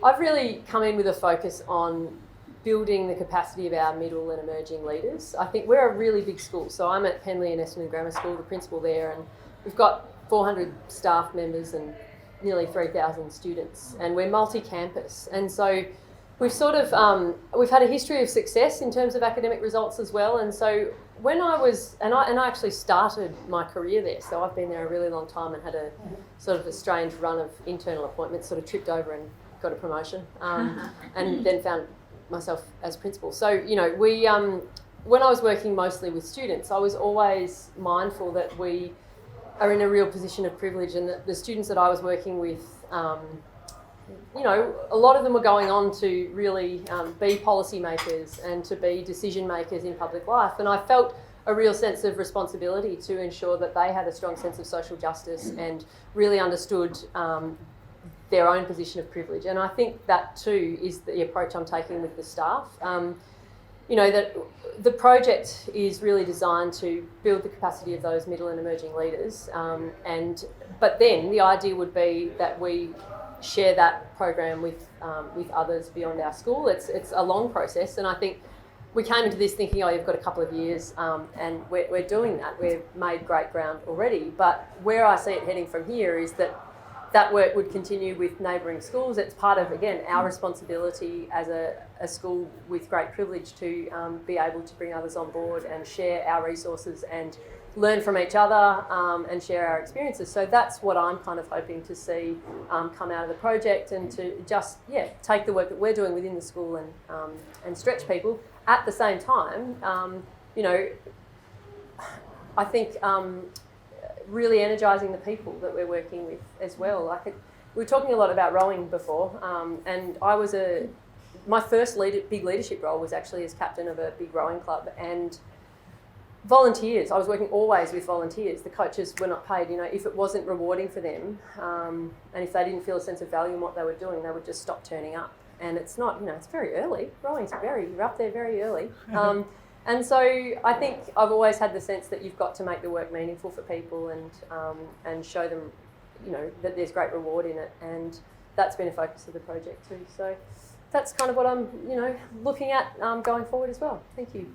I've really come in with a focus on building the capacity of our middle and emerging leaders. I think we're a really big school. So I'm at Penley and Essendon Grammar School, the principal there, and we've got 400 staff members and nearly 3,000 students, and we're multi-campus. And so we've sort of, we've had a history of success in terms of academic results as well. And so when I was, and I actually started my career there, so I've been there a really long time and had a sort of a strange run of internal appointments, sort of tripped over and got a promotion, and then found myself as principal. So, you know, we, when I was working mostly with students, I was always mindful that we are in a real position of privilege, and that the students that I was working with, you know, a lot of them were going on to really be policymakers and to be decision makers in public life. And I felt a real sense of responsibility to ensure that they had a strong sense of social justice and really understood their own position of privilege. And I think that too is the approach I'm taking with the staff. You know, that the project is really designed to build the capacity of those middle and emerging leaders. But then the idea would be that we share that program with others beyond our school. It's a long process, and I think we came into this thinking, oh, you've got a couple of years, and we're doing that. We've made great ground already. But where I see it heading from here is that work would continue with neighbouring schools. It's part of, again, our responsibility as a school with great privilege to be able to bring others on board and share our resources and learn from each other and share our experiences. So that's what I'm kind of hoping to see come out of the project, and to just, take the work that we're doing within the school and stretch people. At the same time, you know, I think really energising the people that we're working with as well. Like we were talking a lot about rowing before, and I was my first big leadership role was actually as captain of a big rowing club, and volunteers. I was working always with volunteers. The coaches were not paid. You know, if it wasn't rewarding for them, and if they didn't feel a sense of value in what they were doing, they would just stop turning up. And it's not, you know, it's very early. Rowing's you're up there very early. And so I think I've always had the sense that you've got to make the work meaningful for people and show them, you know, that there's great reward in it. And that's been a focus of the project too. So that's kind of what I'm, you know, looking at going forward as well. Thank you.